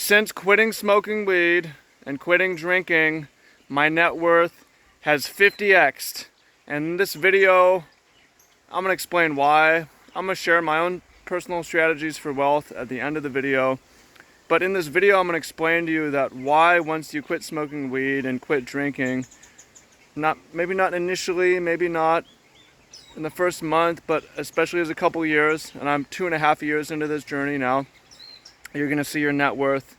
Since quitting smoking weed and quitting drinking, my net worth has 50x'd. And in this video, I'm going to explain why. I'm going to share my own personal strategies for wealth at the end of the video. But in this video, I'm going to explain to you that why once you quit smoking weed and quit drinking, maybe not initially, maybe not in the first month, but especially as a couple years, and I'm 2.5 years into this journey now, you're going to see your net worth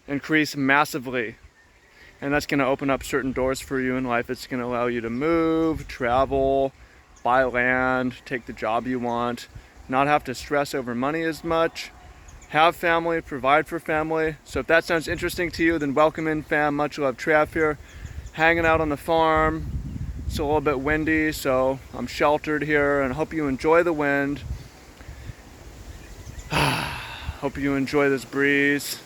increase massively. And that's going to open up certain doors for you in life. It's going to allow you to move, travel, buy land, take the job you want, not have to stress over money as much, have family, provide for family. So if that sounds interesting to you, then welcome in, fam. Much love, Trav here. Hanging out on the farm. It's a little bit windy, so I'm sheltered here, and I hope you enjoy the wind. Hope you enjoy this breeze.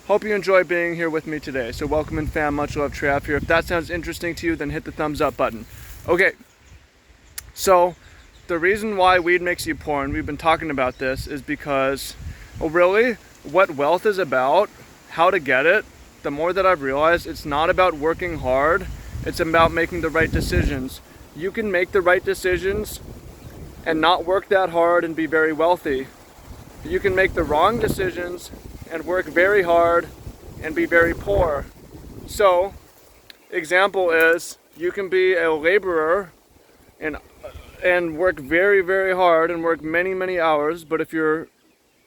Hope you enjoy being here with me today. So welcome in, fam. Much love, Trav here. If that sounds interesting to you, then hit the thumbs up button. Okay, so the reason why weed makes you poor, and we've been talking about this, is because, well, really, what wealth is about, how to get it, the more that I've realized, it's not about working hard, it's about making the right decisions. You can make the right decisions and not work that hard and be very wealthy. You can make the wrong decisions and work very hard and be very poor. So, example is, you can be a laborer and work very, very hard and work many, many hours, but if you're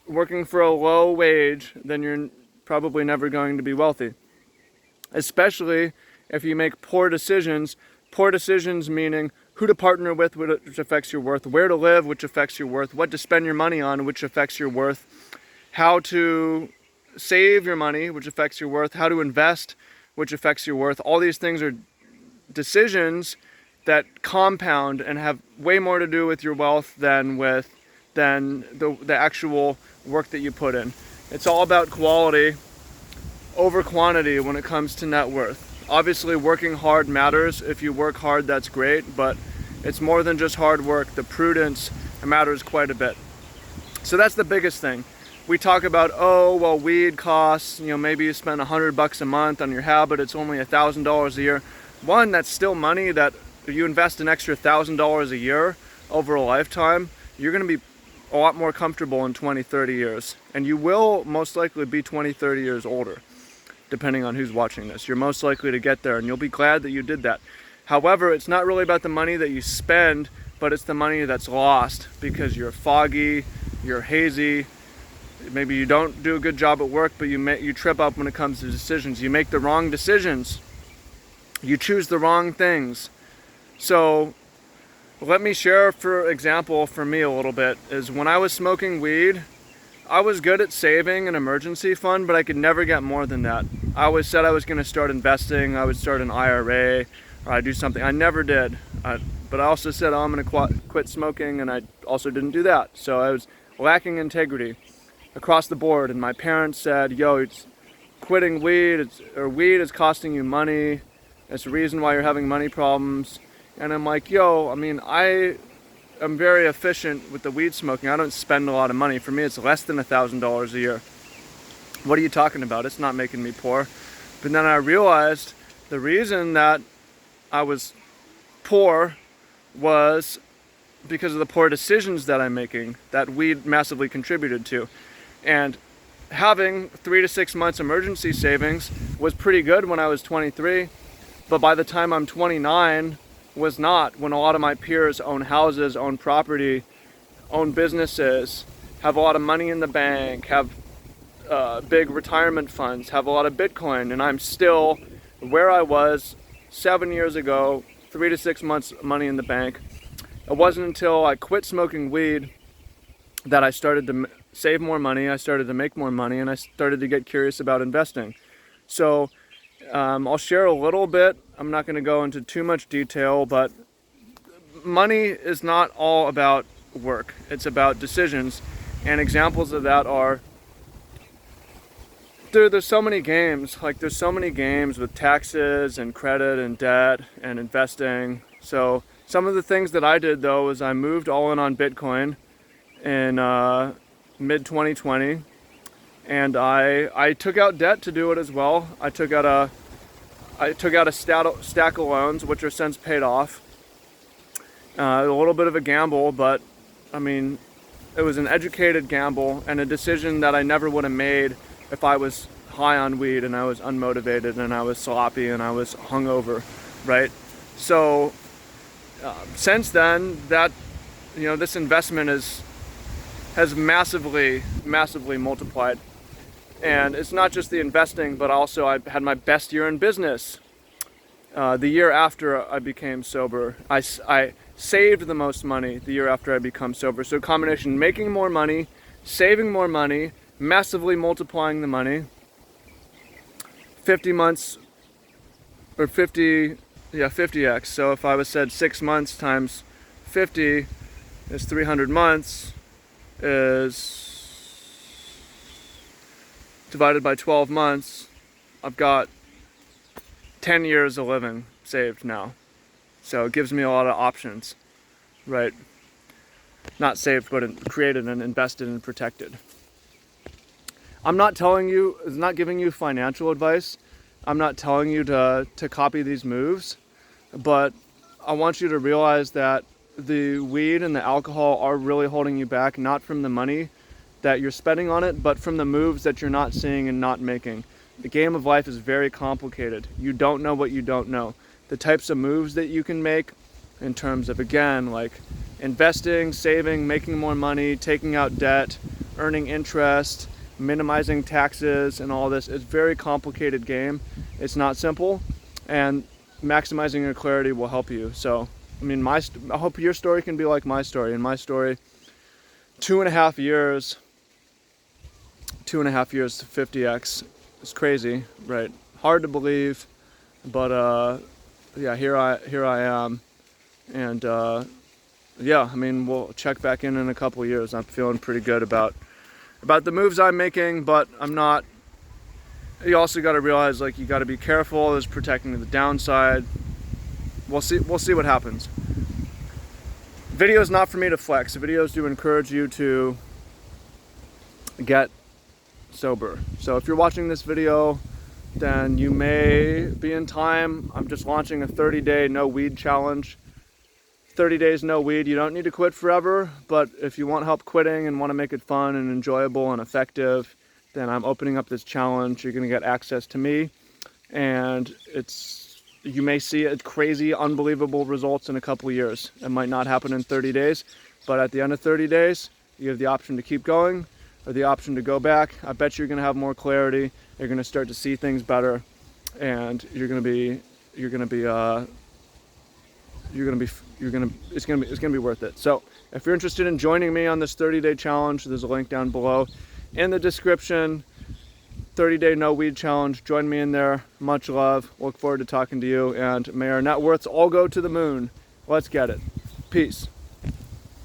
working for a low wage, then you're probably never going to be wealthy. Especially if you make poor decisions meaning who to partner with, which affects your worth, where to live, which affects your worth, what to spend your money on, which affects your worth, how to save your money, which affects your worth, how to invest, which affects your worth. All these things are decisions that compound and have way more to do with your wealth than the actual work that you put in. It's all about quality over quantity when it comes to net worth. Obviously, working hard matters. If you work hard, that's great, but it's more than just hard work. The prudence matters quite a bit. So that's the biggest thing. We talk about, oh, well, weed costs, maybe you spend $100 a month on your habit, it's only $1,000 a year. One, that's still money that if you invest an extra $1,000 a year over a lifetime, you're going to be a lot more comfortable in 20, 30 years. And you will most likely be 20, 30 years older, depending on who's watching this. You're most likely to get there, and you'll be glad that you did that. However, it's not really about the money that you spend, but it's the money that's lost because you're foggy, you're hazy. Maybe you don't do a good job at work, but you trip up when it comes to decisions. You make the wrong decisions. You choose the wrong things. So let me share, for example, for me a little bit, is when I was smoking weed, I was good at saving an emergency fund, but I could never get more than that. I always said I was going to start investing, I would start an IRA, or I'd do something. I never did. But I also said, oh, I'm going to quit smoking, and I also didn't do that. So I was lacking integrity across the board, and my parents said, yo, it's quitting weed, weed is costing you money, it's the reason why you're having money problems. And I'm like, yo, I'm very efficient with the weed smoking. I don't spend a lot of money. For me, it's less than $1,000 a year. What are you talking about? It's not making me poor. But then I realized the reason that I was poor was because of the poor decisions that I'm making, that weed massively contributed to. And having 3 to 6 months emergency savings was pretty good when I was 23. But by the time I'm 29, was not, when a lot of my peers own houses, own property, own businesses, have a lot of money in the bank, have big retirement funds, have a lot of Bitcoin, and I'm still where I was 7 years ago, 3 to 6 months money in the bank. It wasn't until I quit smoking weed that I started to save more money, I started to make more money, and I started to get curious about investing. So I'll share a little bit. I'm not going to go into too much detail, but money is not all about work. It's about decisions. And examples of that are, there's so many games. There's so many games with taxes and credit and debt and investing. So some of the things that I did, though, is I moved all in on Bitcoin in mid 2020. and I took out debt to do it as well. I took out a stack of loans, which are since paid off. A little bit of a gamble, but I mean, it was an educated gamble and a decision that I never would have made if I was high on weed and I was unmotivated and I was sloppy and I was hungover, right? So since then, that this investment has massively multiplied. And it's not just the investing, but also I had my best year in business. The year after I became sober, I saved the most money the year after I become sober. So a combination, making more money, saving more money, massively multiplying the money. 50 months, or 50x. So if I was said 6 months times 50 is 300 months, is divided by 12 months, I've got 10 years of living saved now. So it gives me a lot of options, right? Not saved, but created and invested and protected. I'm not giving you financial advice. I'm not telling you to copy these moves, but I want you to realize that the weed and the alcohol are really holding you back, not from the money that you're spending on it, but from the moves that you're not seeing and not making. The game of life is very complicated. You don't know what you don't know. The types of moves that you can make in terms of, again, like investing, saving, making more money, taking out debt, earning interest, minimizing taxes, and all this, it's a very complicated game. It's not simple, and maximizing your clarity will help you. So, I mean, I hope your story can be like my story. In my story, 2.5 years to 50x. It's crazy, right? Hard to believe, but yeah, here I am, and yeah, I mean, we'll check back in a couple of years. I'm feeling pretty good about the moves I'm making, but I'm not. You also got to realize, like, you got to be careful. There's protecting the downside. We'll see what happens. Video is not for me to flex. The video is to encourage you to get sober. So if you're watching this video, then you may be in time. I'm just launching a 30-day no weed challenge. 30 days no weed. You don't need to quit forever, but if you want help quitting and want to make it fun and enjoyable and effective, then I'm opening up this challenge. You're going to get access to me, and you may see crazy, unbelievable results in a couple of years. It might not happen in 30 days, but at the end of 30 days, you have the option to keep going or the option to go back. I bet you're going to have more clarity. You're going to start to see things better, and it's going to be worth it. So if you're interested in joining me on this 30-day challenge, there's a link down below in the description. 30-day no weed challenge. Join me in there. Much love. Look forward to talking to you, and may our net worths all go to the moon. Let's get it. Peace.